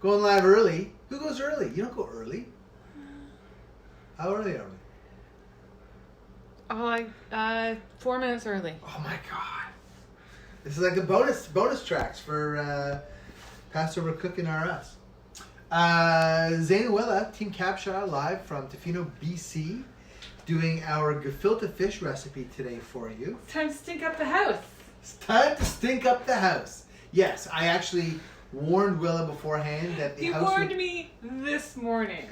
Going live early. Who goes early? You don't go early. How early are we? Oh, 4 minutes early. Oh my god. This is like the bonus tracks for Passover Cooking R Us. Zane and Willa, Team Capshaw, live from Tofino, BC, doing our gefilte fish recipe today for you. It's time to stink up the house. It's time to stink up the house. Yes, I actually warned Willa beforehand that the house... He warned me this morning.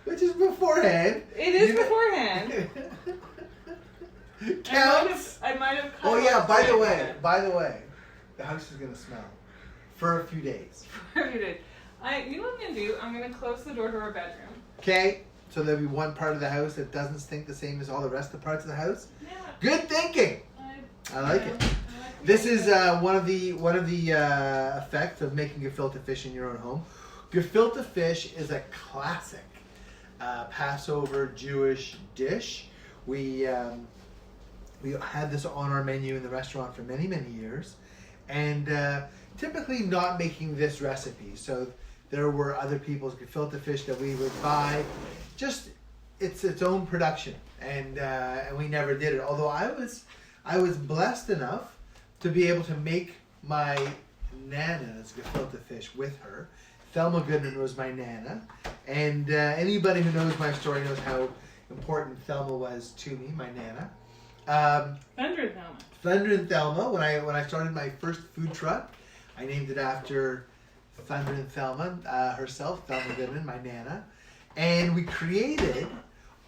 Which is beforehand. It is beforehand. Counts. I might have. Oh yeah. By the way, the house is gonna smell for a few days. For a few days. You know what I'm gonna do? I'm gonna close the door to our bedroom. Okay. So there'll be one part of the house that doesn't stink the same as all the rest of the parts of the house. Yeah. Good thinking. I like it. This is one of the effects of making gefilte fish in your own home. Gefilte fish is a classic Passover Jewish dish. We had this on our menu in the restaurant for many years, and typically not making this recipe. So there were other people's gefilte fish that we would buy. Just it's its own production, and we never did it. Although I was blessed enough to be able to make my nana's gefilte fish with her. Thelma Goodman was my nana, and anybody who knows my story knows how important Thelma was to me, my nana. Thunder and Thelma. Thunder and Thelma. When I started my first food truck, I named it after Thunder and Thelma herself, Thelma Goodman, my nana, and we created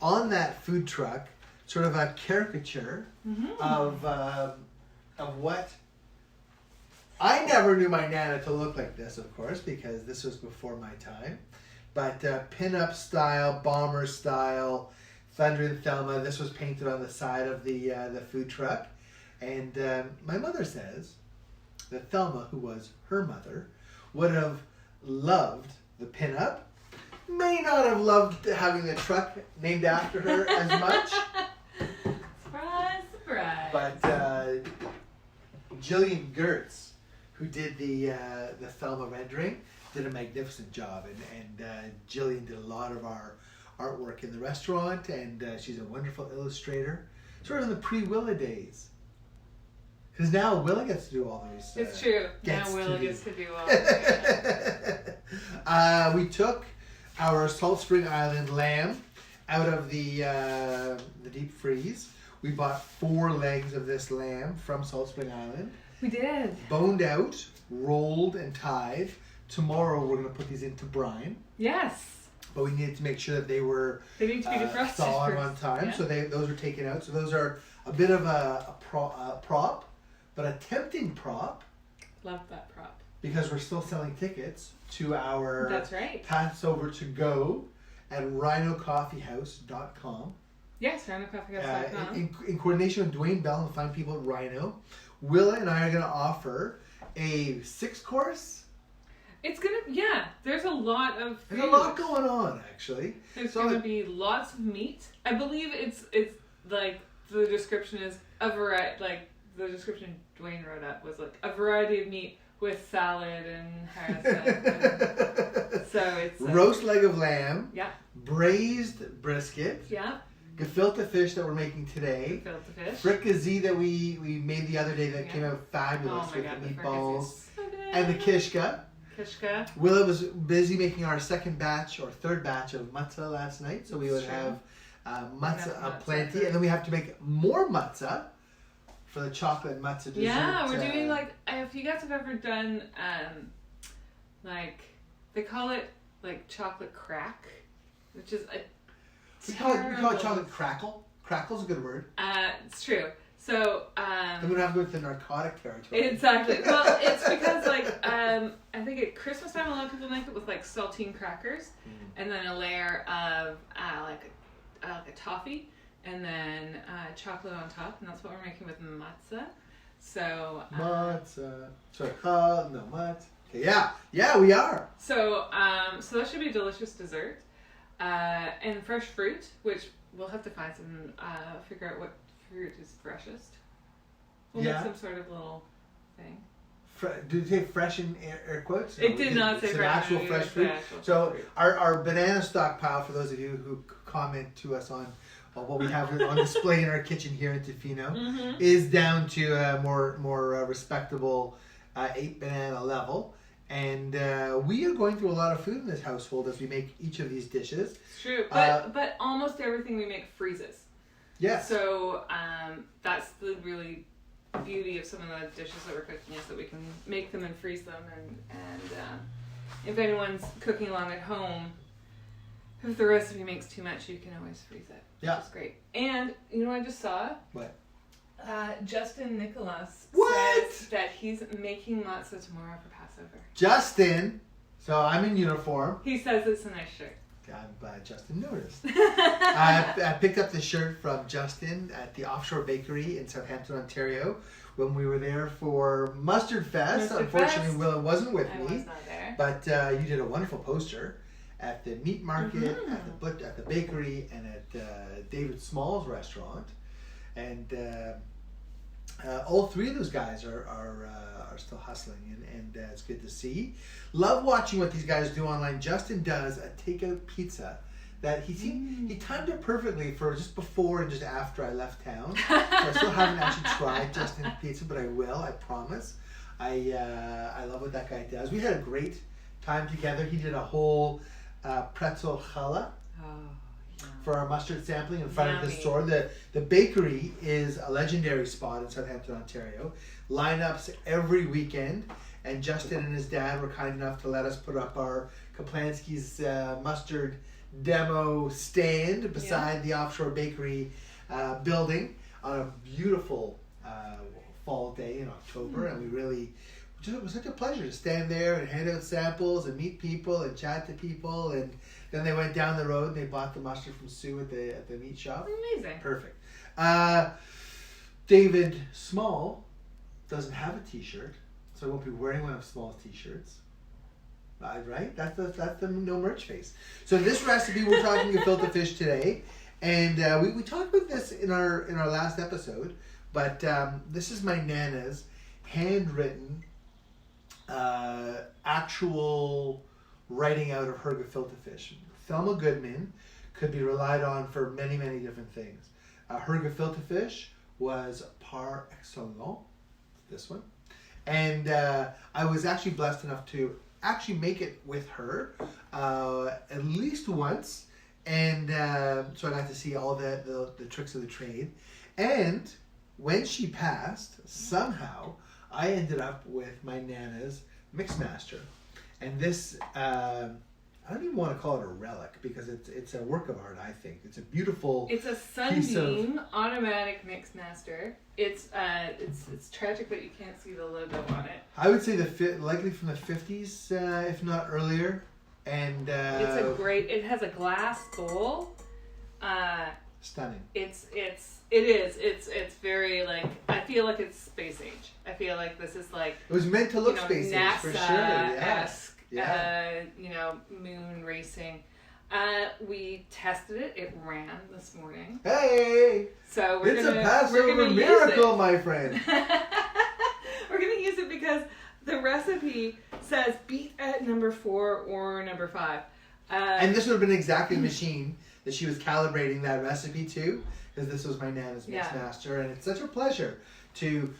on that food truck sort of a caricature of what. I never knew my nana to look like this, of course, because this was before my time. But pin-up style, bomber style, Thunder and Thelma. This was painted on the side of the food truck. And my mother says that Thelma, who was her mother, would have loved the pin-up. May not have loved having the truck named after her as much. Surprise, surprise. But Jillian Gertz, who did the Thelma rendering, did a magnificent job, and Jillian did a lot of our artwork in the restaurant, and she's a wonderful illustrator, sort of in the pre-Willa days. Because now Willa gets to do all those. It's true. Now Willa gets to do all that. We took our Salt Spring Island lamb out of the deep freeze. We bought 4 legs of this lamb from Salt Spring Island. We did. Boned out, rolled, and tied. Tomorrow we're going to put these into brine. Yes. But we needed to make sure that they were need to be defrosted thawed first. on time. Yeah. So those were taken out. So those are a bit of a prop, but a tempting prop. Love that prop. Because we're still selling tickets to our That's right. Passover to go at rhinocoffeehouse.com. Yes, rhinocoffeehouse.com. In coordination with Dwayne Bell and the fine people at Rhino, Willa and I are going to offer a 6-course. It's going to, there's a lot of food. There's a lot going on, actually. There's going to be lots of meat. I believe it's like, the description is a variety, like, the description Dwayne wrote up was like, a variety of meat with salad and harissa. So it's... roast leg of lamb. Yeah. Braised brisket. Yeah. Gefilte fish that we're making today. Gefilte fish. Fricassee that we made the other day that came out fabulous with the meatballs. And the kishka. Willa was busy making our third batch of matzah last night, so we would have matzah aplenty, and then we have to make more matzah for the chocolate matzah dessert. Yeah, we're doing like, if you guys have ever done, like, they call it like chocolate crack, which is a we call it chocolate crackle. Crackle's a good word. It's true. So I'm gonna have to go with the narcotic territory. Exactly. Well, it's because like I think at Christmas time a lot of people make it with like saltine crackers, and then a layer of like a toffee, and then chocolate on top, and that's what we're making with matzah. So matzah. Sorry. No matzah. Okay, yeah, we are. So so that should be a delicious dessert, and fresh fruit, which we'll have to find some figure out what fruit is freshest. We'll make some sort of little thing. Did it say fresh in air quotes? It did not say it's fresh. An actual fresh fruit. So our banana stockpile, for those of you who comment to us on what we have on display in our kitchen here in Tofino, is down to a more respectable 8 banana level. And we are going through a lot of food in this household as we make each of these dishes. It's true, but almost everything we make freezes. Yes. So that's the really beauty of some of the dishes that we're cooking, is that we can make them and freeze them. And if anyone's cooking along at home, if the recipe makes too much, you can always freeze it. Yeah. Which is great. And you know what I just saw? What? Justin Nicholas says that he's making matzah tomorrow for Passover. Justin, so I'm in uniform. He says it's a nice shirt. I'm glad Justin noticed. I picked up the shirt from Justin at the Offshore Bakery in Southampton, Ontario, when we were there for Mustard Fest. Unfortunately, Willa wasn't with me. I was not there. But you did a wonderful poster at the meat market, at the bakery, and at David Small's restaurant. And all three of those guys are still hustling, and it's good to see. Love watching what these guys do online. Justin does a takeout pizza that he timed it perfectly for just before and just after I left town. So I still haven't actually tried Justin's pizza, but I will, I promise. I love what that guy does. We had a great time together. He did a whole pretzel challah for our mustard sampling in front of the store. The bakery is a legendary spot in Southampton, Ontario. Lineups every weekend, and Justin and his dad were kind enough to let us put up our Kaplansky's mustard demo stand beside the Offshore Bakery building on a beautiful fall day in October, and it was such a pleasure to stand there and hand out samples and meet people and chat to people. And then they went down the road and they bought the mustard from Sue at the meat shop. Amazing. Perfect. David Small doesn't have a t-shirt, so I won't be wearing one of Small's t-shirts. Right? That's the no merch face. So this recipe, we're talking gefilte fish today, and we talked about this in our last episode, but this is my Nana's handwritten actual writing out of her gefilte fish. Thelma Goodman could be relied on for many, many different things. Her gefilte fish was par excellence, this one. And I was actually blessed enough to actually make it with her at least once. And so I got to see all the tricks of the trade. And when she passed, somehow I ended up with my Nana's Mixmaster. And this, I don't even want to call it a relic because it's a work of art, I think. It's a beautiful It's a Sunbeam automatic Mixmaster. It's tragic that you can't see the logo on it. I would say likely from the 50s, if not earlier. And it has a glass bowl. Stunning. It is. It's very I feel like it's space age. I feel like this is it was meant to look space age for sure. NASA-esque, moon racing. We tested it. It ran this morning. Hey! So it's a Passover miracle, my friend. We're gonna use it because the recipe says beat at number 4 or number 5. And this would have been exactly the machine that she was calibrating that recipe to, because this was my Nana's Mixmaster, and it's such a pleasure to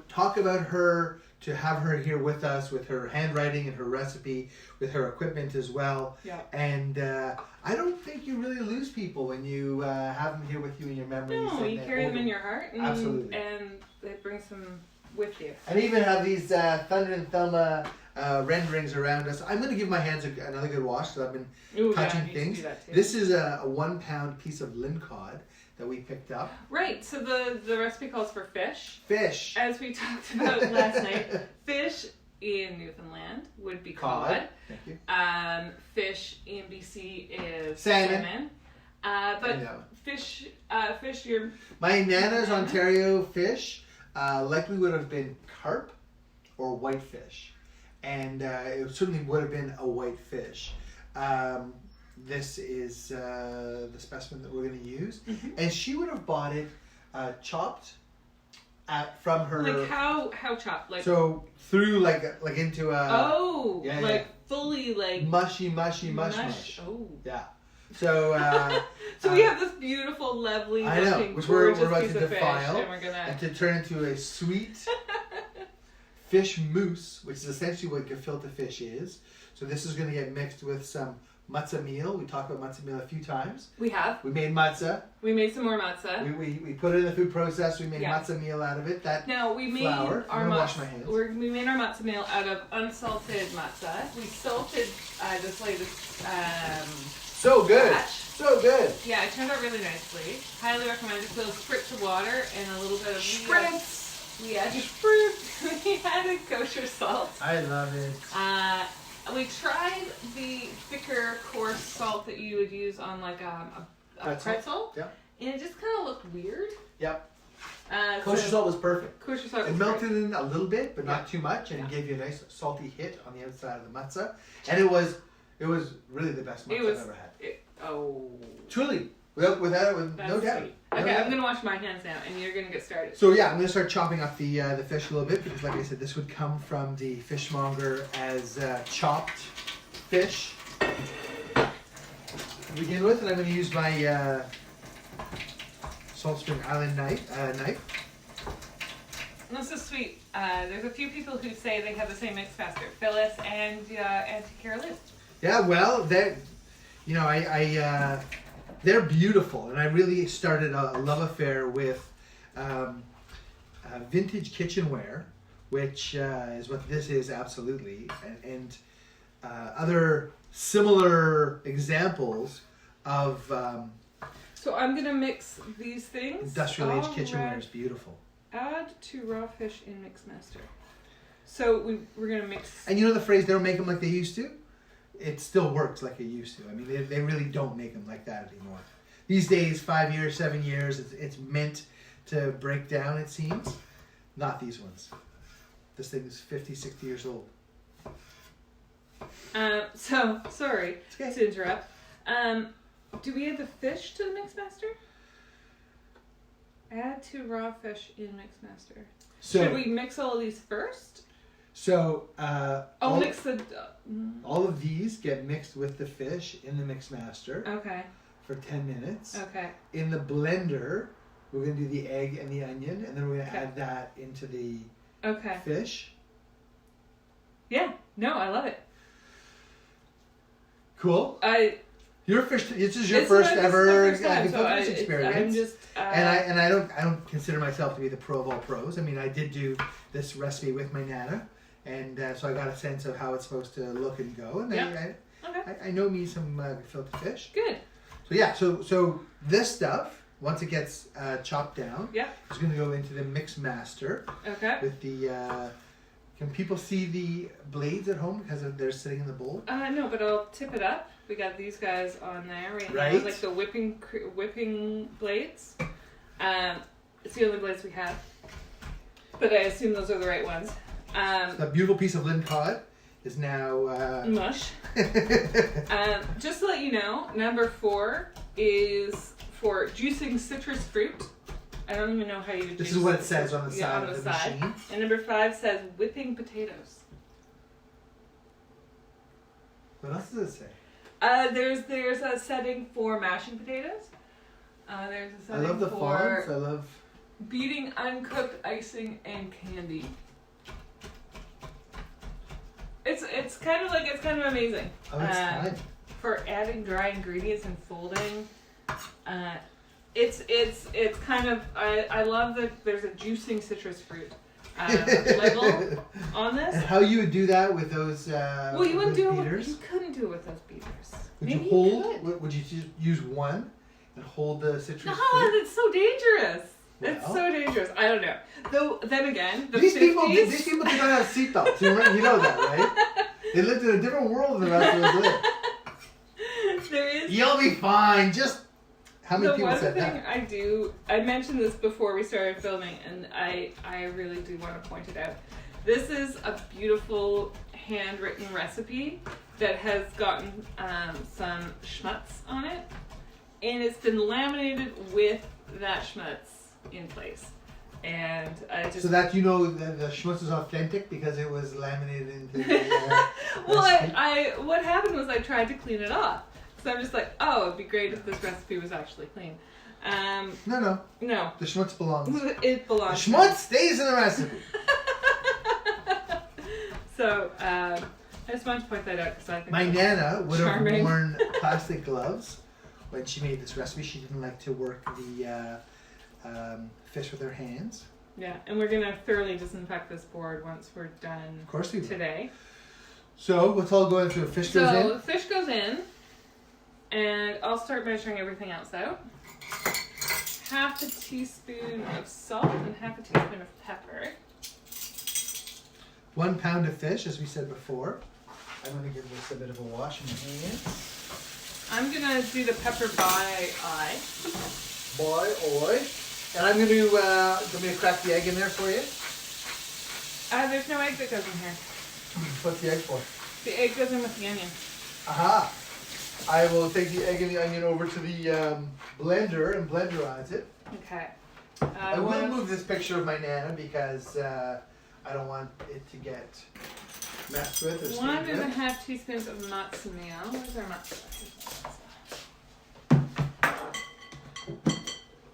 talk about her, to have her here with us, with her handwriting and her recipe, with her equipment as well. Yeah. And I don't think you really lose people when you have them here with you in your memories. No, you carry them in your heart. Absolutely. And it brings them with you. And even have these Thunder and Thelma renderings around us. I'm going to give my hands another good wash because I've been touching things. This is a 1 pound piece of lingcod that we picked up. Right, so the recipe calls for fish. Fish. As we talked about last night, fish in Newfoundland would be cod. Thank you. Fish in BC is salmon. But fish, my Nana's Ontario fish likely would have been carp or whitefish. And it certainly would have been a white fish. This is the specimen that we're going to use. Mm-hmm. And she would have bought it chopped from her. Like how chopped? Like So through like into a. Oh, Yeah, like yeah. fully like Mush. Oh. Yeah. So. So we have this beautiful, lovely, I know, looking, which we're gorgeous about piece to of fish, defile and we're gonna. and to turn into a sweet fish mousse, which is essentially what gefilte fish is. So this is going to get mixed with some matzah meal. We talked about matzah meal a few times. We have. We made matzah. We made some more matzah. We put it in the food process. We made Yeah. matzah meal out of it. That Now we made flour. our I'm gonna wash my hands. we made our matzah meal out of unsalted matzah. We salted this latest so good. batch. So good. Yeah, it turned out really nicely. Highly recommend it. So a spritz of water and a little bit of Spritz. We added kosher salt. I love it. We tried the thicker, coarse salt that you would use on like a pretzel. Yep. And it just kind of looked weird. Yep. Kosher salt was perfect. Kosher salt It was melted great. in a little bit, but not too much, and it gave you a nice salty hit on the outside of the matzah. And it was really the best matzah I've ever had. Truly, with no doubt. Sweet. Okay, I'm gonna wash my hands now, and you're gonna get started. So yeah, I'm gonna start chopping up the fish a little bit because, like I said, this would come from the fishmonger as chopped fish to begin with, and I'm gonna use my Salt Spring Island knife. This is sweet. There's a few people who say they have the same mix master, Phyllis and Auntie Carolyn. Yeah, well, they're beautiful, and I really started a love affair with vintage kitchenware, which is what this is absolutely, and other similar examples of So I'm gonna mix these things. industrial age kitchenware is beautiful. Add to raw fish in Mixmaster. So we're gonna mix. And you know the phrase, they don't make them like they used to? It still works like it used to. I mean, they really don't make them like that anymore. These days, 5 years, 7 years, it's meant to break down, it seems. Not these ones. This thing is 50, 60 years old. So, sorry Okay. to interrupt. Do we add the fish to the Mixmaster? Add to raw fish in Mixmaster. So, Should we mix all of these first? So, Mix the... all of these get mixed with the fish in the Mixmaster Okay. for 10 minutes. Okay. In the blender, we're going to do the egg and the onion, and then we're going to add that into the fish. Yeah. No, I love it. Cool. This is your It's first my ever first time, so gefilte fish experience. I'm just... and I don't consider myself to be the pro of all pros. I mean, I did do this recipe with my nana, and so I got a sense of how it's supposed to look and go. And I know me some gefilte fish. Good. So yeah, so this stuff, once it gets chopped down, is going to go into the Mixmaster. Okay. With the can people see the blades at home because they're sitting in the bowl? No, but I'll tip it up. We got these guys on there right now, like the whipping blades. It's the only blades we have, but I assume those are the right ones. A beautiful piece of Lynn cod is now mush. Just to let you know, number 4 is for juicing citrus fruit. I don't even know how you. This is what it says on the side of the machine. And number 5 says whipping potatoes. What else does it say? There's a setting for mashing potatoes. There's a setting I love the fonts. I love beating uncooked icing and candy. It's kind of amazing. Oh, it's fine. For adding dry ingredients and folding. It's kind of I love that there's a juicing citrus fruit label on this. And how you would do that with those well, you wouldn't do beaters? You couldn't do it with those beaters. Would Maybe you hold? You could. Would you just use one and hold the citrus No, fruit? it's so dangerous. Well, It's so dangerous. I don't know. Though then again, these people do not have seatbelts. You know that, right? They lived in a different world than the rest of us live. There is. You'll be fine. Just how many people said that? The one thing I mentioned this before we started filming, and I really do want to point it out. This is a beautiful handwritten recipe that has gotten some schmutz on it, and it's been laminated with that schmutz in place. And I just So that the schmutz is authentic because it was laminated into the well, recipe? what happened was I tried to clean it off. So I'm just like, oh, it'd be great if this recipe was actually clean. No. No. The schmutz belongs. It belongs. The schmutz stays in the recipe. So I just wanted to point that out because I think My Nana would have charming. worn plastic gloves when she made this recipe. She didn't like to work the fish with her hands. Yeah, and we're gonna thoroughly disinfect this board once we're done. Of course we will. Today. So what's all going through? Fish goes in. So fish goes in, and I'll start measuring everything else out. Half a teaspoon of salt and half a teaspoon of pepper. 1 pound of fish, as we said before. I'm going to give this a bit of a wash in the hands. I'm gonna do the pepper by eye. Oi. And I'm going to crack the egg in there for you. There's no egg that goes in here. What's the egg for? The egg goes in with the onion. Aha! I will take the egg and the onion over to the blender and blenderize it. Okay. I will move this picture of my Nana because I don't want it to get messed with or stained with. 1.5 teaspoons of matzo meal. Where's our matzo?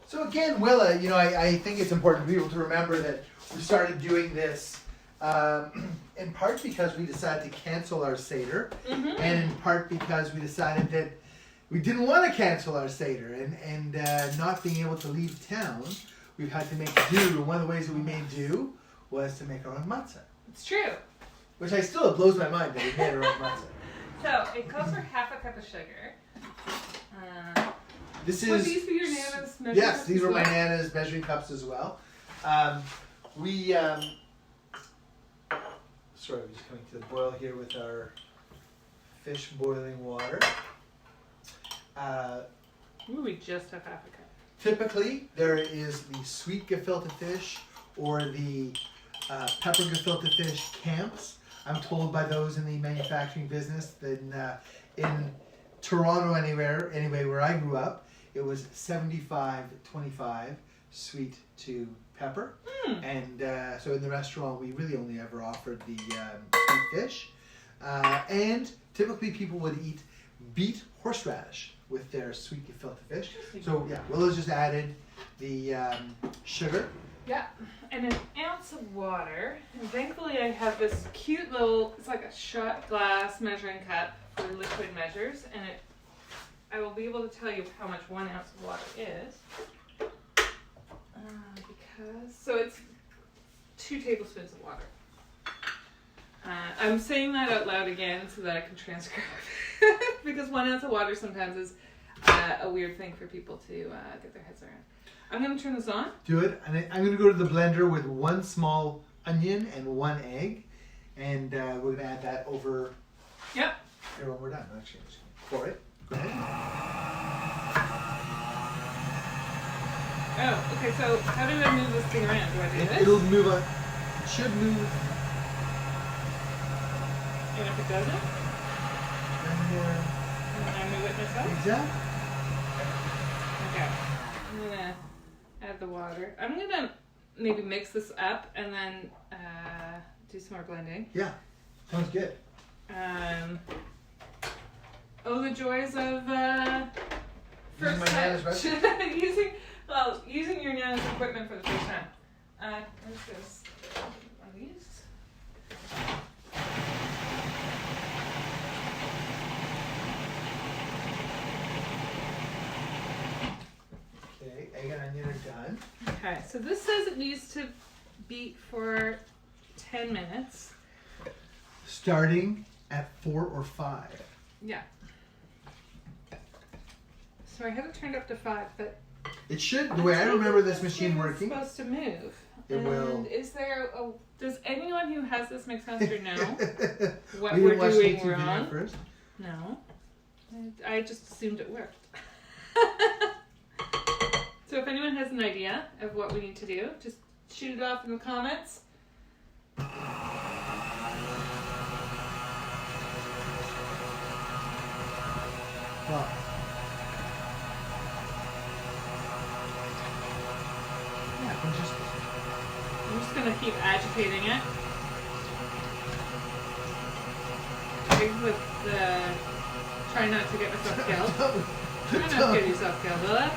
So again, Willa, I think it's important for people to remember that we started doing this in part because we decided to cancel our Seder, and in part because we decided that we didn't want to cancel our Seder, and not being able to leave town, we've had to make do. One of the ways that we made do was to make our own matzah. It's true. Which it blows my mind that we made our own matzah. So it calls for half a cup of sugar. This Would is these be your Nana's measuring yes, cups these as were my well? Nana's measuring cups as well. Sorry, we're just coming to the boil here with our fish boiling water. Ooh, we just have half a cup. Typically, there is the sweet gefilte fish or the pepper gefilte fish camps. I'm told by those in the manufacturing business that in Toronto anyway, where I grew up, it was 75-25 sweet to pepper. And so in the restaurant, we really only ever offered the sweet fish. And typically people would eat beet horseradish with their sweet gefilte fish. So yeah, Willa's just added the sugar. Yeah, and an ounce of water. And thankfully I have this cute little, it's like a shot glass measuring cup for liquid measures. And I will be able to tell you how much 1 ounce of water is. So it's 2 tablespoons of water. I'm saying that out loud again so that I can transcribe because 1 ounce of water sometimes is a weird thing for people to get their heads around. I'm going to turn this on. Do it. And I'm going to go to the blender with 1 small onion and 1 egg. And we're going to add that over Yep. here when we're done. Actually, I'm just going to pour it. Go ahead. Oh, okay, so how do I move this thing around? Do I do this? It'll move on. It should move. And if it doesn't, And, then I move it myself? exactly. Okay. I'm gonna add the water. I'm gonna maybe mix this up and then do some more blending. Yeah. Sounds good. The joys of Using my Nana's recipe? using your Nana's equipment for the first time. Let's just one of these. Okay, egg and onion are done. Okay, so this says it needs to beat for 10 minutes. Starting at 4 or 5. Yeah. So I have it turned up to 5, but It should, the way I remember this machine working. It's supposed to move. It will. Is there does anyone who has this mixmaster know what We we're didn't watch doing the YouTube video wrong? first. No. I just assumed it worked. So if anyone has an idea of what we need to do, just shoot it off in the comments. Well, yeah, just want to keep agitating it. With the try not to get myself killed. Try not to get yourself killed, Willa.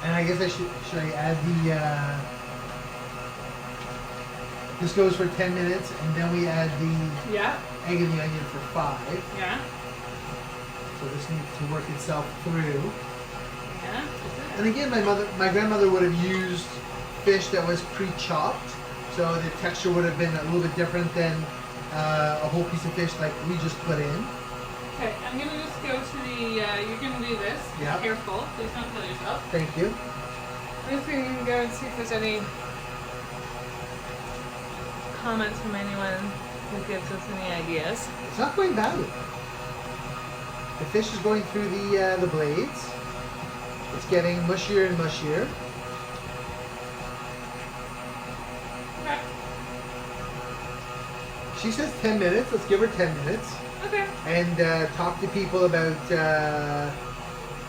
And I guess should I add the this goes for 10 minutes, and then we add the egg and the onion for 5. Yeah. So this needs to work itself through. Yeah. And again, my grandmother would have used fish that was pre-chopped, so the texture would have been a little bit different than a whole piece of fish like we just put in. Okay, I'm gonna just go to the. You're gonna do this. Yeah. Be careful. Please don't kill yourself. Thank you. I'm just gonna go and see if there's any comments from anyone who gives us any ideas. It's not going badly. The fish is going through the blades. It's getting mushier and mushier. Okay. She says 10 minutes. Let's give her 10 minutes. Okay. And talk to people about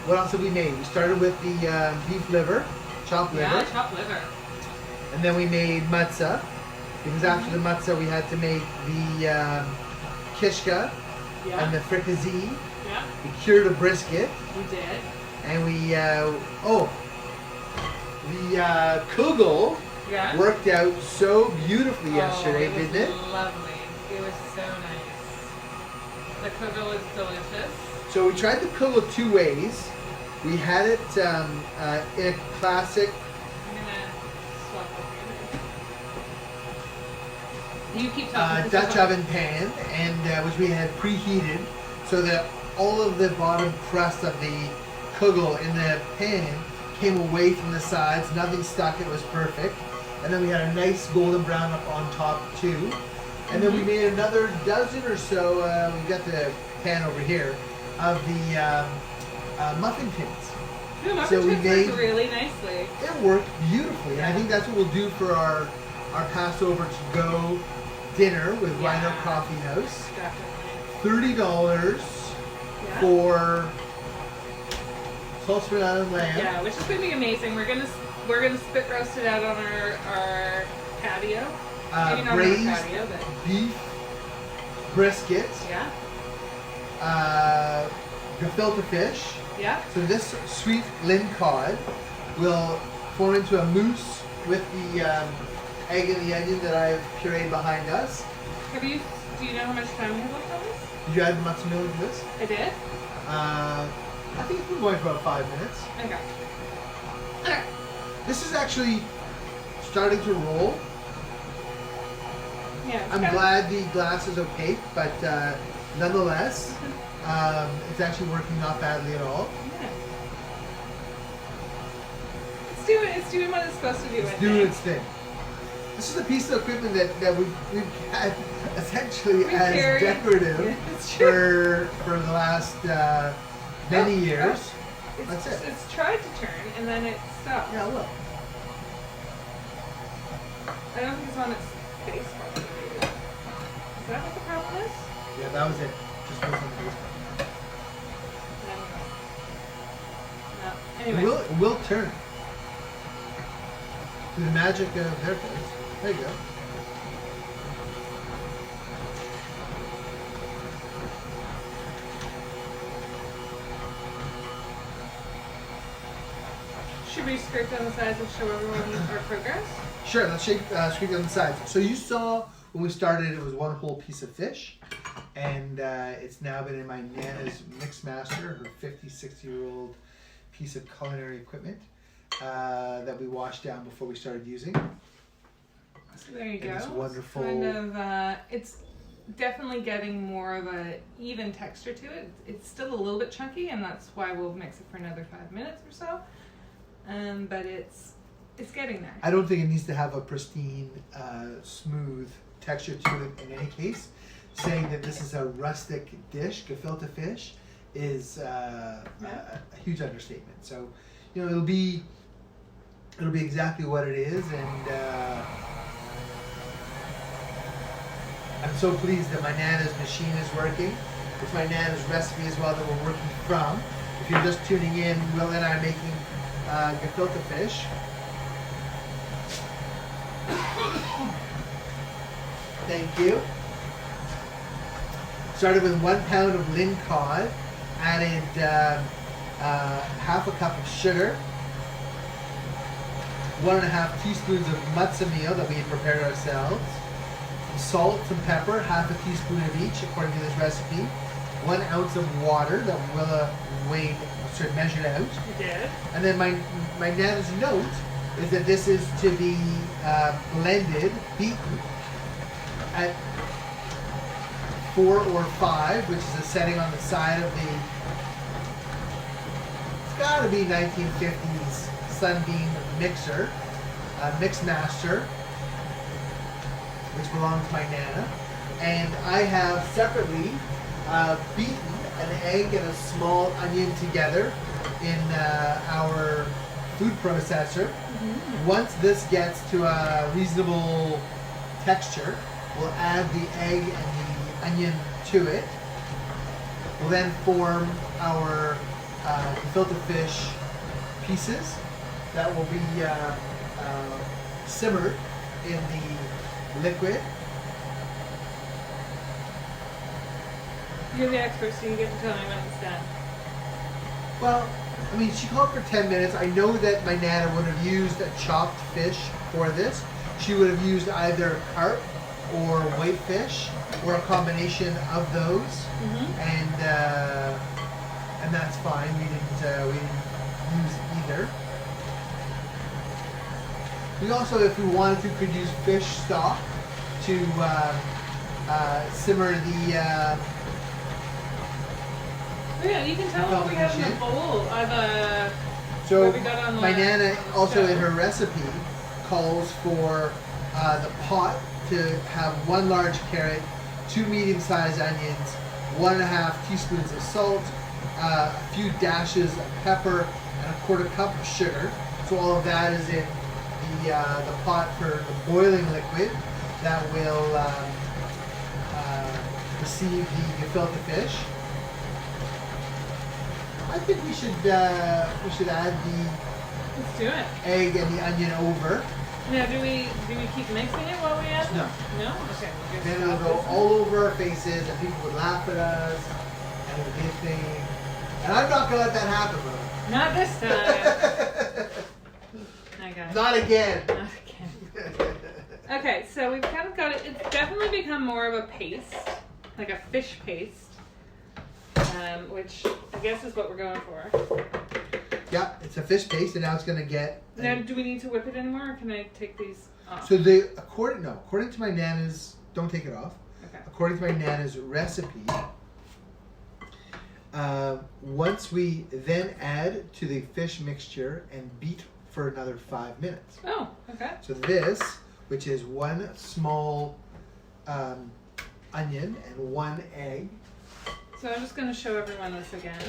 what else have we made. We started with the beef liver, chopped liver. Yeah, chopped liver. And then we made matzah. Because after the matzah we had to make the kishka and the fricassee. Yeah. We cured a brisket. We did. And we, the kugel worked out so beautifully yesterday, didn't it? Lovely. It was so nice. The kugel is delicious. So we tried the kugel 2 ways. We had it in a classic. I'm gonna swap with you. You keep talking. Dutch oven pan, and which we had preheated, so that all of the bottom crust of the kugel in the pan came away from the sides. Nothing stuck. It was perfect. And then we had a nice golden brown up on top too. And then we made another dozen or so. We've got the pan over here of the muffin tins. The muffin tins worked really nicely. It worked beautifully, and I think that's what we'll do for our Passover to go dinner with Rhino Coffee House. Definitely. $30 for salsa and lamb. Yeah, which is going to be amazing. We're gonna spit roast it out on our patio. Maybe not Braised on our patio, but beef brisket. Yeah. Gefilte fish. Yeah. So this sweet Lynn cod will form into a mousse with the egg and the onion that I've pureed behind us. Do you know how much time we have left on this? Did you add the mozzarella to this? I did. I think we're going for about 5 minutes. Okay. Okay. This is actually starting to roll. Yeah. I'm glad the glass is opaque, but nonetheless, it's actually working not badly at all. Yeah. It's doing what it's supposed to do. It's doing its thing. This is a piece of equipment that we've had essentially as decorative for the last many years. That's it. It's tried to turn and then it stopped. Yeah, look. I don't think it's on its face properly. Is that what the problem is? Yeah, that was it. Just wasn't the face. No. Anyway. It will turn. Through the magic of haircuts. There you go. Should we scrape down the sides and show everyone our progress? Sure, let's scrape down the sides. So you saw when we started it was one whole piece of fish, and it's now been in my Nana's Mix Master, her 50, 60-year-old piece of culinary equipment that we washed down before we started using. So there you go. It's wonderful. Kind of, it's definitely getting more of a even texture to it. It's still a little bit chunky, and that's why we'll mix it for another 5 minutes or so. But it's getting there. I don't think it needs to have a pristine, smooth texture to it in any case. Saying that this is a rustic dish, gefilte fish, is a huge understatement. So, you know, it'll be exactly what it is, and I'm so pleased that my Nana's machine is working. It's my Nana's recipe as well that we're working from. If you're just tuning in, Will and I are making gefilte fish. Thank you. Started with 1 pound of Lynn cod, added half a cup of sugar, 1.5 teaspoons of matzo meal that we had prepared ourselves, some salt, some pepper, half a teaspoon of each according to this recipe, 1 ounce of water that Willa measured out. You did. And then my Nana's note is that this is to be blended, beaten at 4 or 5, which is a setting on the side of the, it's got to be 1950s Sunbeam mixer, mix master, which belongs to my Nana. And I have separately beaten an egg and a small onion together in our food processor. Mm-hmm. Once this gets to a reasonable texture, we'll add the egg and the onion to it. We'll then form our gefilte fish pieces that will be simmered in the liquid. You're the expert, so you get to tell me when it's done. Well, I mean, she called for 10 minutes. I know that my Nana would have used a chopped fish for this. She would have used either carp or whitefish, or a combination of those. Mm-hmm. And that's fine. We didn't use either. We also, if we wanted to, could use fish stock to simmer the. Yeah, you can tell what we have in the bowl. So we got on my Nana also in her recipe calls for the pot to have 1 large carrot, 2 medium-sized onions, 1.5 teaspoons of salt, a few dashes of pepper, and a 1/4 cup of sugar. So all of that is in the pot for the boiling liquid that will receive the gefilte fish. I think we should add the Let's do it. egg and the onion over. Now, do we keep mixing it while we add it? No. No? Okay. Then it'll go all over our faces, and people would laugh at us, and it would be a thing. And I'm not gonna let that happen, bro. Not this time. Okay. Not again. Not again. Okay, so we've kind of got it. It's definitely become more of a paste, like a fish paste. Which I guess is what we're going for. Yeah, it's a fish paste, and now it's gonna get. Now, do we need to whip it anymore, or can I take these off? So according to my Nana's, don't take it off. Okay. According to my Nana's recipe, once we then add to the fish mixture and beat for another 5 minutes. Oh, okay. So this, which is 1 small onion and 1 egg. So I'm just going to show everyone this again.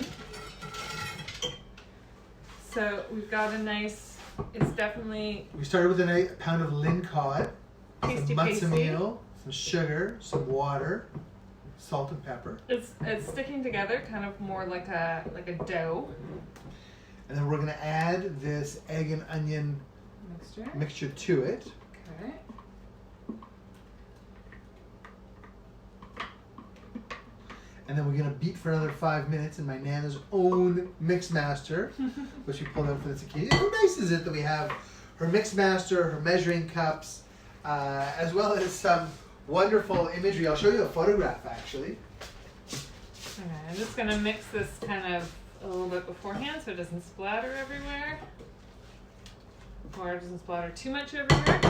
So we've got a nice, it's definitely... We started with a pound of Lynn cod, Tasty some pasty. matzo meal, some sugar, some water, salt and pepper. It's sticking together kind of more like a dough. And then we're going to add this egg and onion mixture to it. Okay. And then we're going to beat for another 5 minutes in my Nana's own mix master, which we pulled out for this occasion. How nice is it that we have her mix master, her measuring cups, as well as some wonderful imagery. I'll show you a photograph, actually. Okay, I'm just going to mix this kind of a little bit beforehand so it doesn't splatter everywhere. Or it doesn't splatter too much everywhere.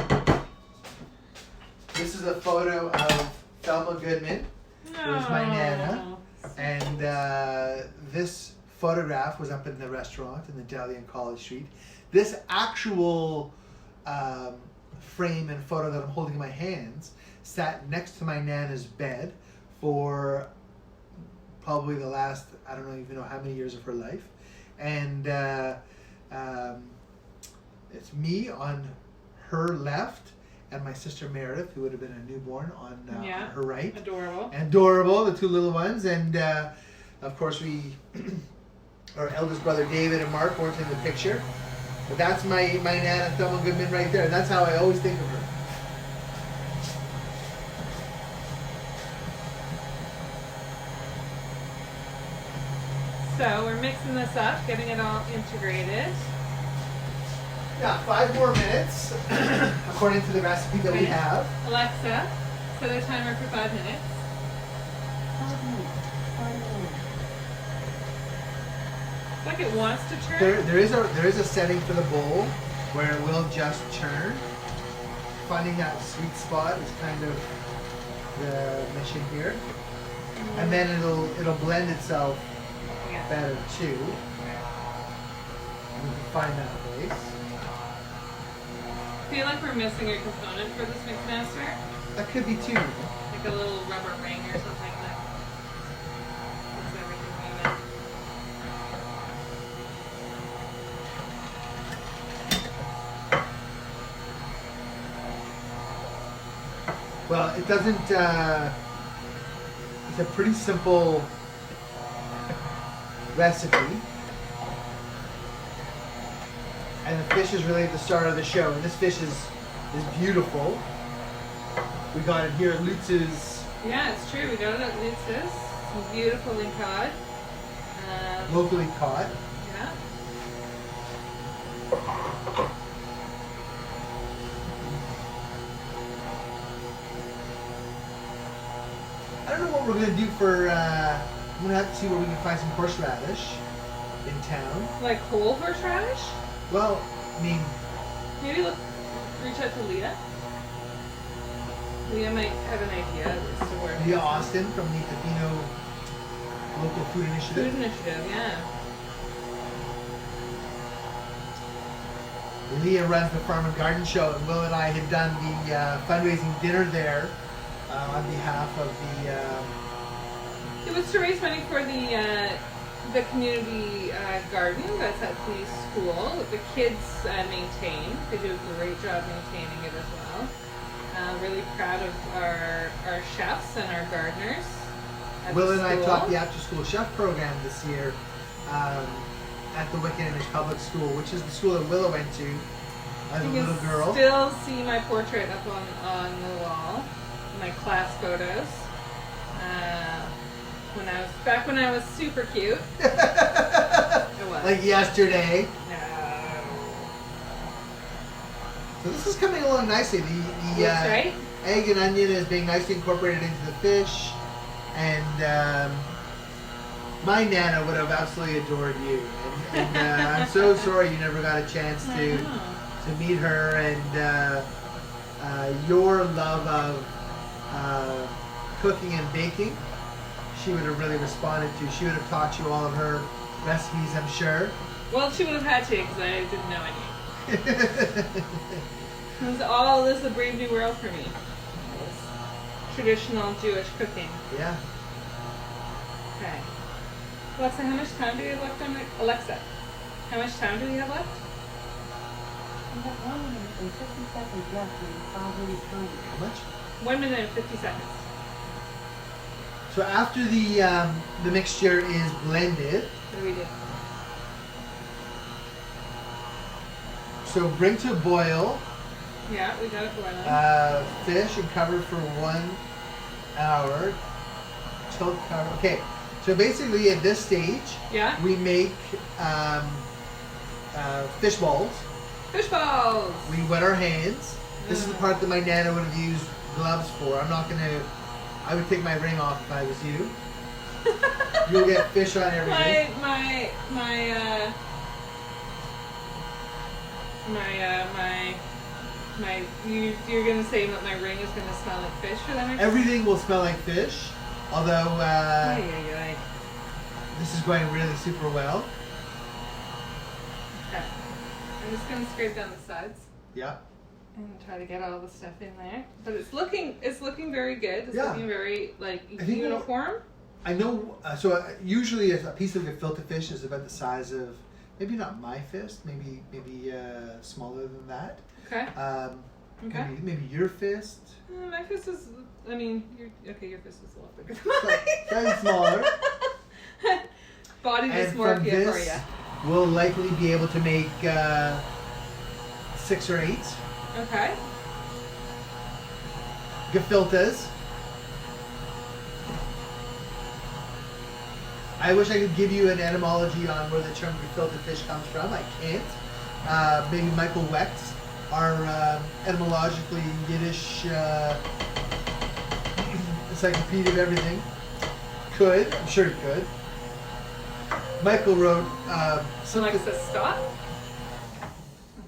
This is a photo of Thelma Goodman. There's my Nana. And this photograph was up in the restaurant in the deli on College Street. This actual frame and photo that I'm holding in my hands sat next to my Nana's bed for probably the last, I don't even know how many years of her life. And it's me on her left, and my sister Meredith, who would have been a newborn, on her right. Adorable, the 2 little ones. And of course our eldest brother David and Mark weren't in the picture. But that's my Nana Thelma Goodman right there. That's how I always think of her. So we're mixing this up, getting it all integrated. Yeah, 5 more minutes, according to the recipe that we have. Alexa, set a timer for 5 minutes. 5 minutes. 5 minutes. It's like it wants to churn. There is a setting for the bowl where it will just churn. Finding that sweet spot is kind of the mission here, and then it'll blend itself better too. We can find that place. I feel like we're missing a component for this mixmaster. That could be too. Like a little rubber ring or something that keeps everything moving. Well, it doesn't. It's a pretty simple recipe. And the fish is really at the start of the show. And this fish is beautiful. We got it here at Lutz's. Yeah, it's true. We got it at Lutz's. Some beautifully caught. Locally caught. Yeah. I don't know what we're gonna do for. I'm gonna have to see where we can find some horseradish in town. Like whole horseradish? Well, I mean, Maybe reach out to Leah. Leah might have an idea as to where. Leah Austin from the Tofino Local Food Initiative. Food initiative, yeah. Leah runs the Farm and Garden Show, and Will and I had done the fundraising dinner there on behalf of the. It was to raise money for the community garden that's at the school. The kids maintain. They do a great job maintaining it as well. Really proud of our chefs and our gardeners. Will and I taught the after-school chef program this year at the Wickenham Public School, which is the school that Willow went to as a little girl. You can still see my portrait up on the wall, my class photos. When I was super cute. It was. Like yesterday. No. So this is coming along nicely. The right. egg and onion is being nicely incorporated into the fish, and my Nana would have absolutely adored you. And I'm so sorry you never got a chance to meet her, and your love of cooking and baking. She would have really responded to. She would have taught you all of her recipes, I'm sure. Well, she would have had to because I didn't know any. This is a brave new world for me. This traditional Jewish cooking. Yeah. Okay. Alexa, how much time do we have left on Alexa? How much time do we have left? You have 1 minute and 50 seconds left in the 5 minute timer. How much? 1 minute and 50 seconds. So after the mixture is blended, What do we do? so bring to a boil. Yeah, we got it boiling. Fish and cover for 1 hour. Tilt cover. Okay, so basically at this stage, Yeah? we make fish balls. Fish balls! We wet our hands. This is the part that my Nana would have used gloves for. I'm not gonna. I would take my ring off if I was you. You'll get fish on everything. You're gonna say that my ring is gonna smell like fish for that? Everything will smell like fish, although Ay. this is going really super well. Okay. I'm just gonna scrape down the sides Yeah. and try to get all the stuff in there. But it's looking very good. It's Yeah. looking very like I think uniform. I know. Usually a piece of gefilte fish is about the size of maybe not my fist, maybe smaller than that. Okay. Okay. Maybe your fist. My fist is. I mean, your fist is a lot bigger than mine. Slightly smaller. Body And dysmorphia from for this, you. we'll likely be able to make 6 or 8 Okay. gefiltes. I wish I could give you an etymology on where the term gefilte fish comes from. I can't. Maybe Michael Wex, our etymologically Yiddish encyclopedia of everything, could. I'm sure he could. Michael wrote. So Alexa, stop.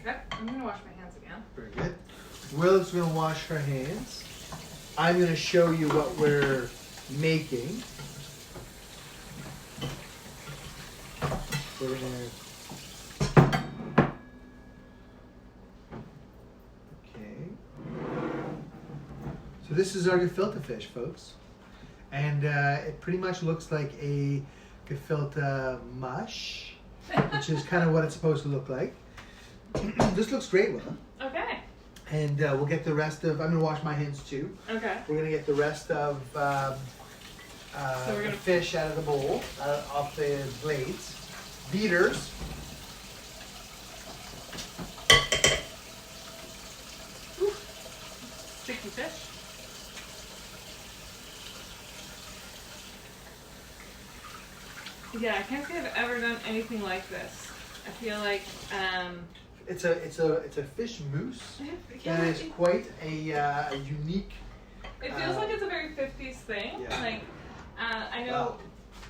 Okay, I'm gonna wash my hands again. Very good. Will's going to wash her hands. I'm going to show you what we're making. We're going to... Okay. So this is our gefilte fish, folks. And it pretty much looks like a gefilte mush, which is kind of what it's supposed to look like. This looks great, Will. Okay. And we'll get the rest of. I'm gonna wash my hands too. Okay. We're gonna get the rest of we're the gonna- fish out of the bowl, off the blades. Beaters. Sticky fish. Yeah, I can't say I've ever done anything like this. I feel like, It's a fish mousse. yeah, That is it, quite a unique. it feels like it's a very 50s thing. Yeah. Like, I know Wow.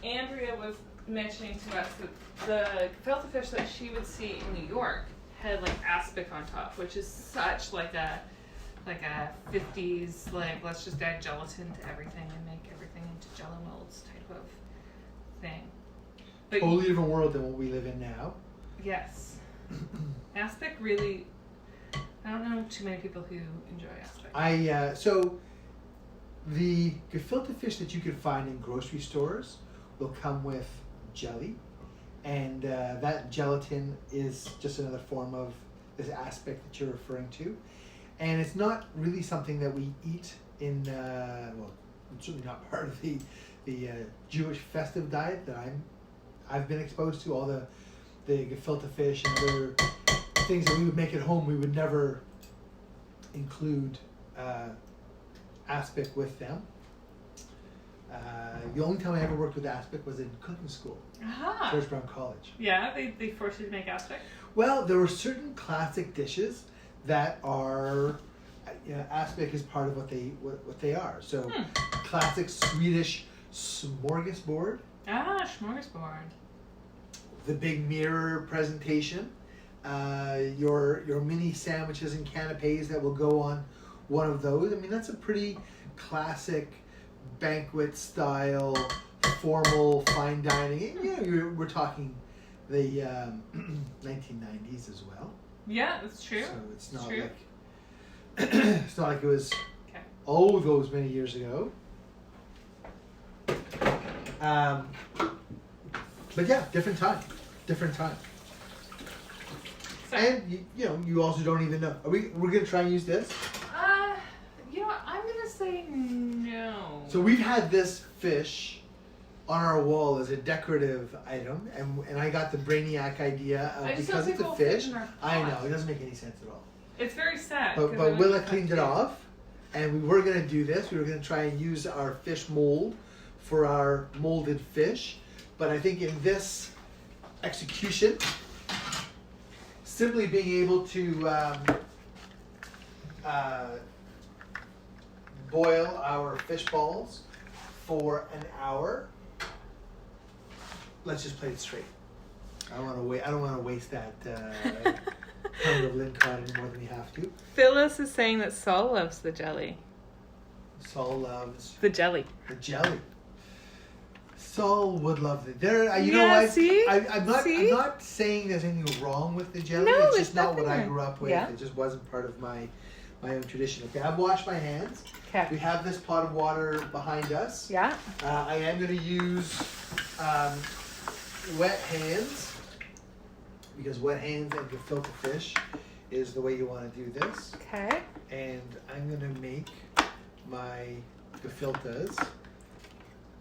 Andrea was mentioning to us that the gefilte fish that she would see in New York had like aspic on top, which is such like a 50s, like let's just add gelatin to everything and make everything into jello molds type of thing. But Totally different world than what we live in now. yes, aspic really. I don't know too many people who enjoy aspic. So the gefilte fish that you can find in grocery stores will come with jelly, and that gelatin is just another form of this aspect that you're referring to, and it's not really something that we eat in well, it's certainly not part of the Jewish festive diet that I've been exposed to. All the gefilte fish and other things that we would make at home, we would never include aspic with them. The only time I ever worked with aspic was in cooking school, Aha. George Brown College. Yeah, they force you to make aspic. Well, there were certain classic dishes that are aspic is part of what they are. So classic Swedish smorgasbord, Ah, smorgasbord. the big mirror presentation, your mini sandwiches and canapes that will go on one of those. I mean, that's a pretty classic banquet style, formal fine dining. And, we're talking the 1990s as well. Yeah, that's true. So it's not true. like it's not like it was those many years ago. But yeah, different time. So, And you also don't even know. We're gonna try and use this. you know what? I'm gonna say no. So we've had this fish on our wall as a decorative item, and I got the brainiac idea of I just because don't it's a think fish. we'll fit in our I know pot. it doesn't make any sense at all. It's very sad. But Willa cleaned it off, and we were gonna do this. We were gonna try and use our fish mold for our molded fish, but I think in this execution, simply being able to boil our fish balls for an hour. Let's just play it straight. I don't want to waste that pound of Lincott any more than we have to. Phyllis is saying that Saul loves the jelly. Saul loves The jelly. the jelly. Saul would love it. You Yeah, know what? see? I'm See? not saying there's anything wrong with the jelly. No, it's there's just not what I nothing. grew up with. Yeah. It just wasn't part of my own tradition. Okay, I've washed my hands. We Okay. have this pot of water behind us. Yeah. I am going to use wet hands because wet hands and gefilte fish is the way you want to do this. Okay. And I'm going to make my gefiltes.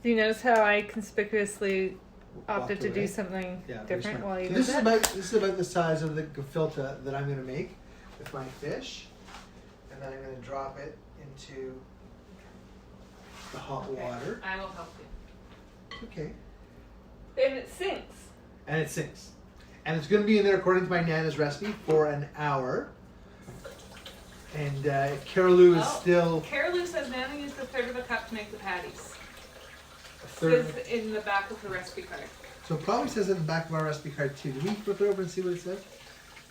Do you notice how I conspicuously opted Walked to away. do something Yeah, very different smart. while you So did this is about the size of the gefilte that I'm going to make with my fish, and then I'm going to drop it into the hot water. I will help you. Okay. And it sinks. And it sinks. And it's going to be in there according to my Nana's recipe for an hour. And if Carolou is still... Carolou says Nana used a third of a cup to make the patties. A third. Says in the back of the recipe card. So it probably says in the back of our recipe card too. Do we flip it over and see what it says?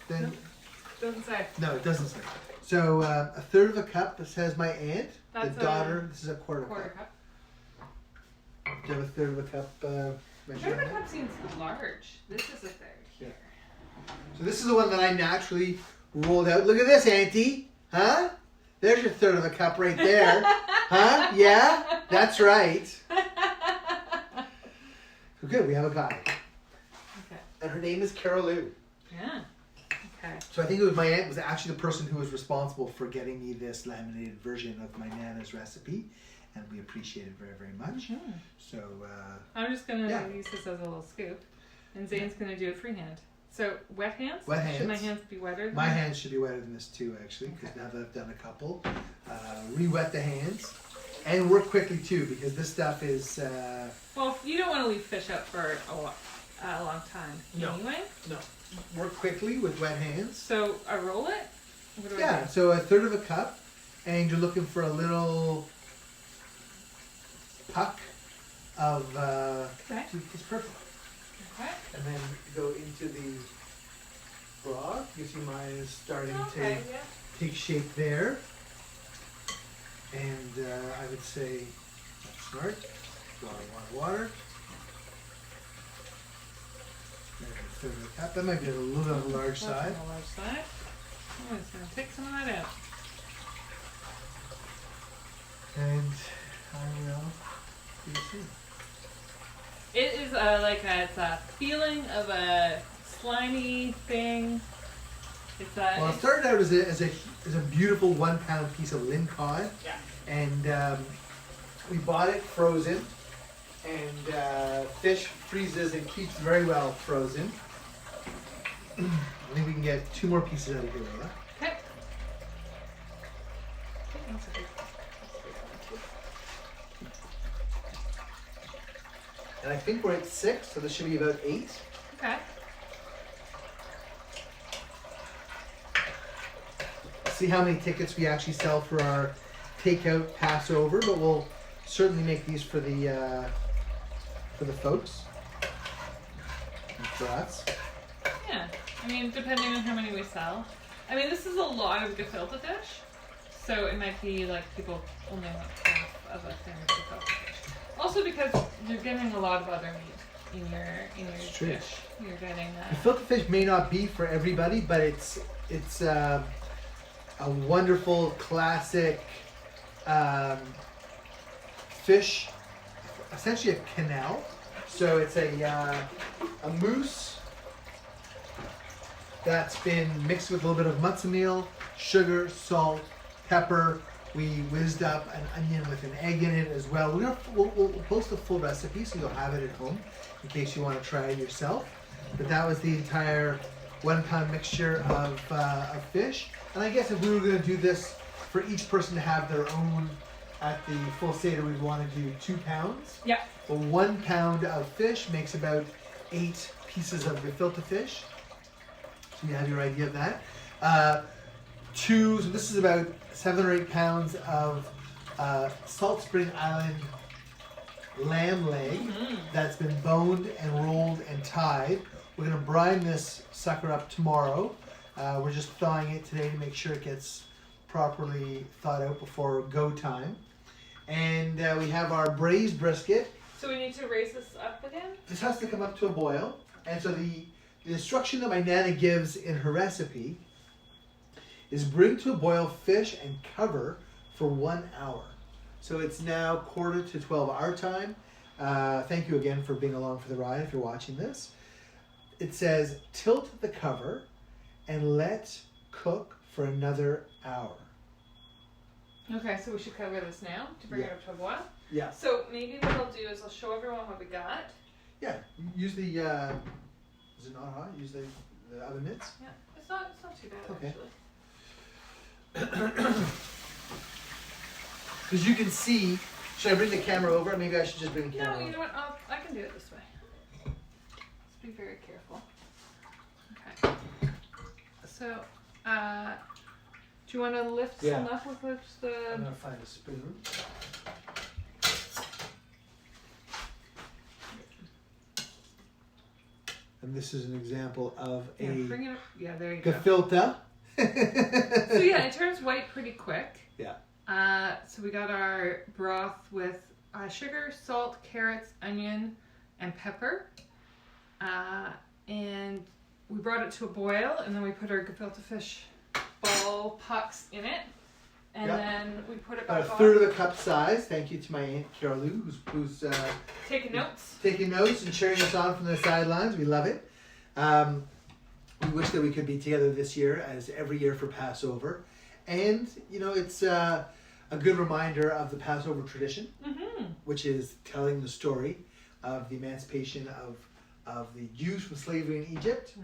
Then No, doesn't say. No, it doesn't say. So a third of a cup, it says my aunt. That's the daughter, this is a quarter Quarter cup. cup. Do you have a third of a cup A measure? third of a cup seems large. This is a third here. So this is the one that I naturally rolled out. Look at this, Auntie. Huh? There's your third of a cup right there. Huh? Yeah? That's right. So good, we have a guide. Okay. And her name is Carolou. Yeah. Okay. So I think it was my aunt was actually the person who was responsible for getting me this laminated version of my Nana's recipe. And we appreciate it very, very much. Mm-hmm. So, I'm just going to Yeah. use this as a little scoop. And Zane's going to do it freehand. So, wet hands? Wet hands. Should my hands be wetter than my that? hands should be wetter than this too, actually, because now that I've done a couple. Re-wet the hands. And work quickly too, because this stuff is... Well, you don't want to leave fish out for a long time No. anyway. No. Work quickly with wet hands. So, I roll it? What do I Yeah, do? so a third of a cup, and you're looking for a little puck of... Okay. It's perfect. Okay. And then go into the broth. You see mine is starting Okay, to yeah. take shape there. And I would say, that's smart. Water. Maybe a third of a cup. That might be a little bit on the large That's side. on the large side. I'm just going to take some of that out. And I will do the same. It is it's a feeling of a slimy thing. It's a... Well, it started out as a beautiful 1 pound piece of Lynn cod. Yeah. And we bought it frozen. And fish freezes and keeps very well frozen. I think we can get 2 more pieces out of here, Layla. Okay. And I think we're at 6, so this should be about 8. Okay. See how many tickets we actually sell for our takeout Passover, but we'll certainly make these for the folks and for us. Yeah. I mean, depending on how many we sell. I mean, this is a lot of gefilte fish, so it might be like people only want half of a thing of gefilte fish. Also because you're getting a lot of other meat in your That's true. fish. You're getting Gefilte fish may not be for everybody, but it's a wonderful classic fish, essentially a canal. So it's a mousse that's been mixed with a little bit of matzo meal, sugar, salt, pepper. We whizzed up an onion with an egg in it as well. We'll post a full recipe so you'll have it at home in case you want to try it yourself. But that was the entire 1 pound mixture of fish. And I guess if we were going to do this for each person to have their own at the full Seder, we'd want to do 2 pounds. Yeah. Well, 1 pound of fish makes about 8 pieces of gefilte fish. So you have your idea of that. So this is about 7 or 8 pounds of Salt Spring Island lamb leg that's been boned and rolled and tied. We're going to brine this sucker up tomorrow. We're just thawing it today to make sure it gets properly thawed out before go time. And we have our braised brisket. So we need to raise this up again? This has to come up to a boil. And so the instruction that my Nana gives in her recipe is bring to a boil fish and cover for 1 hour. So it's now 11:45 our time. Thank you again for being along for the ride if you're watching this. It says tilt the cover and let cook for another hour. Okay, so we should cover this now to bring it up to a boil? Yeah. So maybe what I'll do is I'll show everyone what we got. Yeah. Use the, is it not hot? Use the oven mitts? Yeah, it's not too bad Okay. actually. Because you can see, should I bring the camera over? Maybe I should just bring the camera No, you over. know what? I can do it this way. be very careful. Okay. So, do you want to lift some up with I'm the... gonna find a spoon. And this is an example of a bring it up. Yeah, there you go. gefilte. So yeah, it turns white pretty quick. Yeah. So we got our broth with sugar, salt, carrots, onion, and pepper. And we brought it to a boil, and then we put our gefilte fish ball pucks in it. And then we put it back About a third of the cup size. Thank you to my Aunt Carol Lou, who's taking notes. Taking notes and cheering us on from the sidelines. We love it. We wish that we could be together this year, as every year for Passover. And, you know, it's a good reminder of the Passover tradition, which is telling the story of the emancipation of the Jews from slavery in Egypt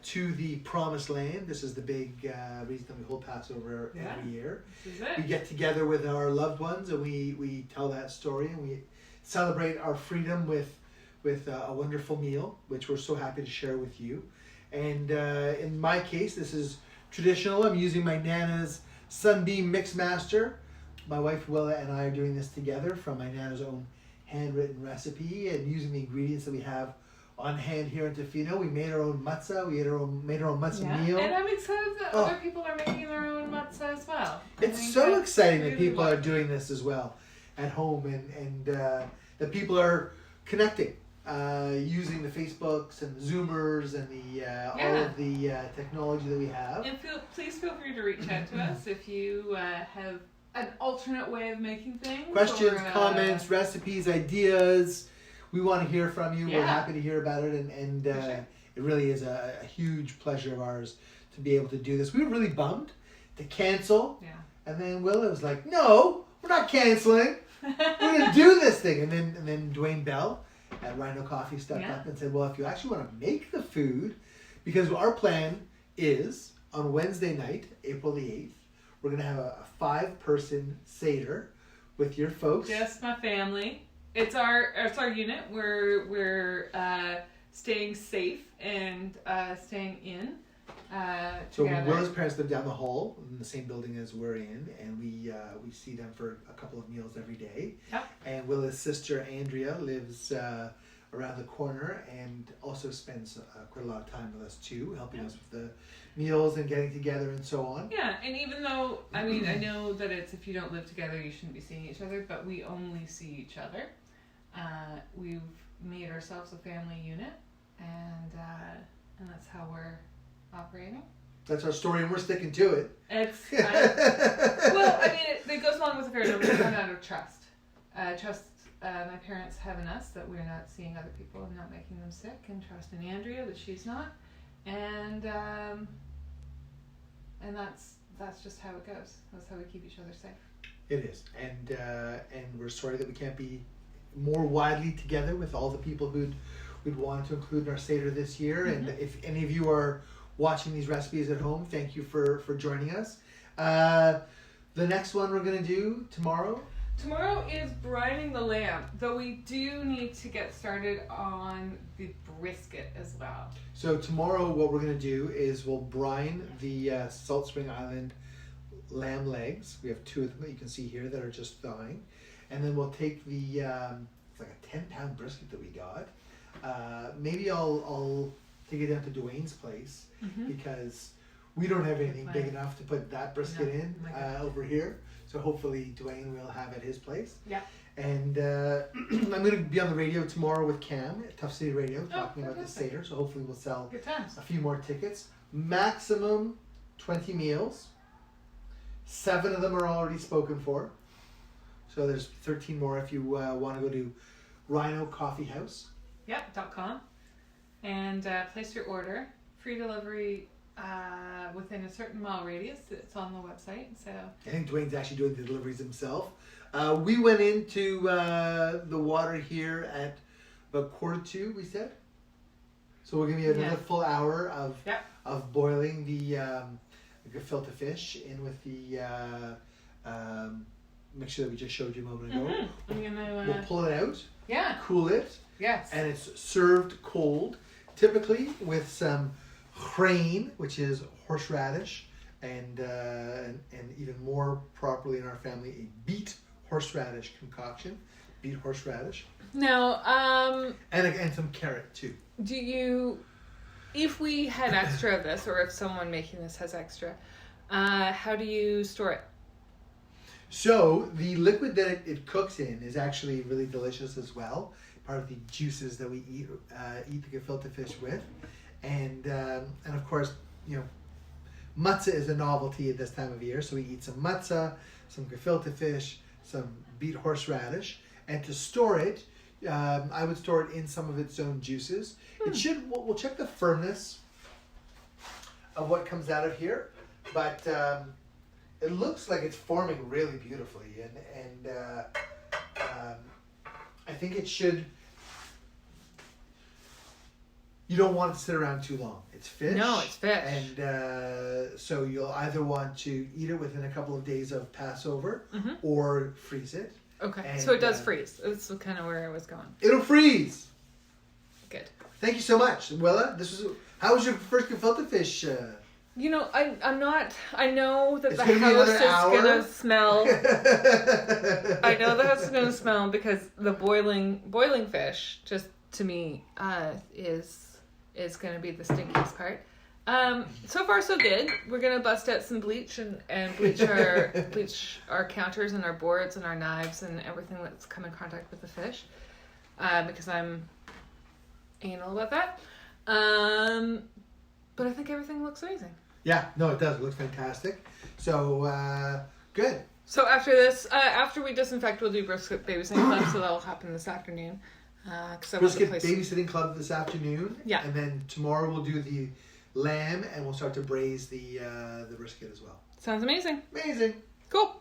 to the Promised Land. This is the big reason that we hold Passover every year. This is it. We get together with our loved ones and we tell that story, and we celebrate our freedom with a wonderful meal, which we're so happy to share with you. And in my case, this is traditional. I'm using my Nana's Sunbeam Mix Master. My wife Willa and I are doing this together from my Nana's own handwritten recipe, and using the ingredients that we have on hand here in Tofino. We made our own matzah. We made our own matzah meal. And I'm excited that other people are making their own matzah as well. It's so exciting that people are doing this as well at home, and that people are connecting using the Facebooks and the Zoomers and the all of the technology that we have. And please feel free to reach out to us if you have an alternate way of making things. Questions, or, comments, recipes, ideas. We want to hear from you. Yeah. We're happy to hear about it, and Sure. it really is a huge pleasure of ours to be able to do this. We were really bummed to cancel, and then Willa was like, "No, we're not canceling. We're going to do this thing." And then Dwayne Bell at Rhino Coffee stepped up and said, "Well, if you actually want to make the food, because our plan is on Wednesday night, April the 8th, we're going to have a 5-person Seder with your folks." Just my family. It's our unit. We're staying safe and staying in So together. Willa's parents live down the hall in the same building as we're in, and we see them for a couple of meals every day. Yep. And Willa's sister Andrea lives around the corner and also spends quite a lot of time with us too, helping us with the meals and getting together and so on. Yeah, and even though, I mean, I know that it's if you don't live together, you shouldn't be seeing each other, but we only see each other. We've made ourselves a family unit, and that's how we're operating. That's our story, and we're sticking to it. It's well, I mean, it goes along with the fair number. It's run out of trust. Trust my parents have in us that we're not seeing other people and not making them sick, and trust in Andrea that she's not, and that's just how it goes. That's how we keep each other safe. It is, and we're sorry that we can't be more widely together with all the people we'd want to include in our Seder this year. And if any of you are watching these recipes at home, thank you for joining us. The next one we're going to do tomorrow. Tomorrow is brining the lamb, though we do need to get started on the brisket as well. So tomorrow what we're going to do is we'll brine the Salt Spring Island lamb legs. We have 2 of them that you can see here that are just thawing. And then we'll take the, it's like a 10-pound brisket that we got. Maybe I'll take it down to Dwayne's place because we don't have anything big enough to put that brisket in over here. So hopefully Dwayne will have at his place. Yeah. And I'm going to be on the radio tomorrow with Cam at Tough City Radio talking about the Seder. So hopefully we'll sell Good times. a few more tickets. Maximum 20 meals. 7 of them are already spoken for. So there's 13 more if you want to go to Rhino Coffee House. Yep.com and place your order. Free delivery within a certain mile radius. It's on the website. So I think Dwayne's actually doing the deliveries himself. We went into the water here at about 1:45, we said. So we're going to be another full hour of boiling the gefilte fish in with the mixture that we just showed you a moment ago. I'm gonna, we'll pull it out, yeah, cool it, Yes. And it's served cold, typically with some grain, which is horseradish, and even more properly in our family, a beet horseradish concoction. Beet horseradish. Now, And some carrot too. do you, if we had extra of this, or if someone making this has extra, how do you store it? So the liquid that it cooks in is actually really delicious as well. Part of the juices that we eat the gefilte fish with, and of course, you know, matzah is a novelty at this time of year. So we eat some matzah, some gefilte fish, some beet horseradish, and to store it, I would store it in some of its own juices. It should. We'll check the firmness of what comes out of here, but it looks like it's forming really beautifully, and I think it should. You don't want it to sit around too long. It's fish. No, it's fish. And so you'll either want to eat it within a couple of days of Passover Mm-hmm. or freeze it. Okay, And, so it does freeze. That's kind of where I was going. It'll freeze. Good. Thank you so much, Willa. How was your first gefilte fish? You know, I'm not. I know that It's the gonna be house another is hour. gonna smell. I know the house is gonna smell because the boiling fish, just to me, is gonna be the stinkiest part. So far so good. We're gonna bust out some bleach and bleach our counters and our boards and our knives and everything that's come in contact with the fish, because I'm anal about that. But I think everything looks amazing. Yeah, no, it does. It looks fantastic. So, good. So after this, after we disinfect, we'll do brisket babysitting club. So that'll happen this afternoon. Brisket babysitting club this afternoon. Yeah. And then tomorrow we'll do the lamb and we'll start to braise the brisket as well. Sounds amazing. Amazing. Cool.